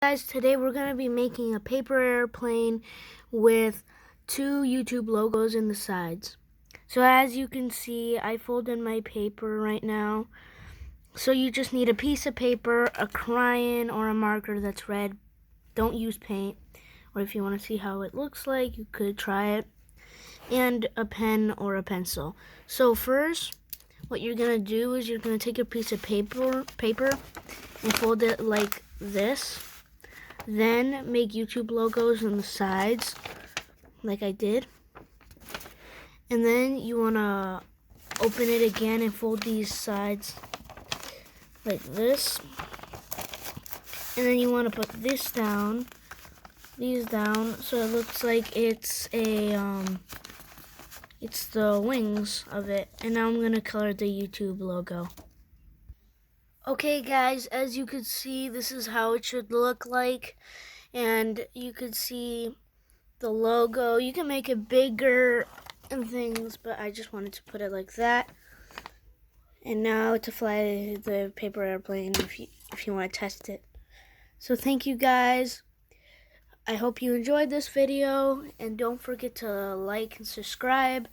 Guys, today we're going to be making a paper airplane with two YouTube logos in the sides. So as you can see, I folded my paper right now. So you just need a piece of paper, a crayon, or a marker that's red. Don't use paint. Or if you want to see how it looks like, you could try it. And a pen or a pencil. So first, what you're going to do is you're going to take a piece of paper and fold it like this. Then make YouTube logos on the sides, like I did. And then you want to open it again and fold these sides like this. And then you want to put this down, these down, so it looks like it's it's the wings of it. And now I'm going to color the YouTube logo. Okay guys, as you can see, this is how it should look like. And you could see the logo. You can make it bigger and things, but I just wanted to put it like that. And now to fly the paper airplane if you want to test it. So thank you guys. I hope you enjoyed this video, and don't forget to like and subscribe.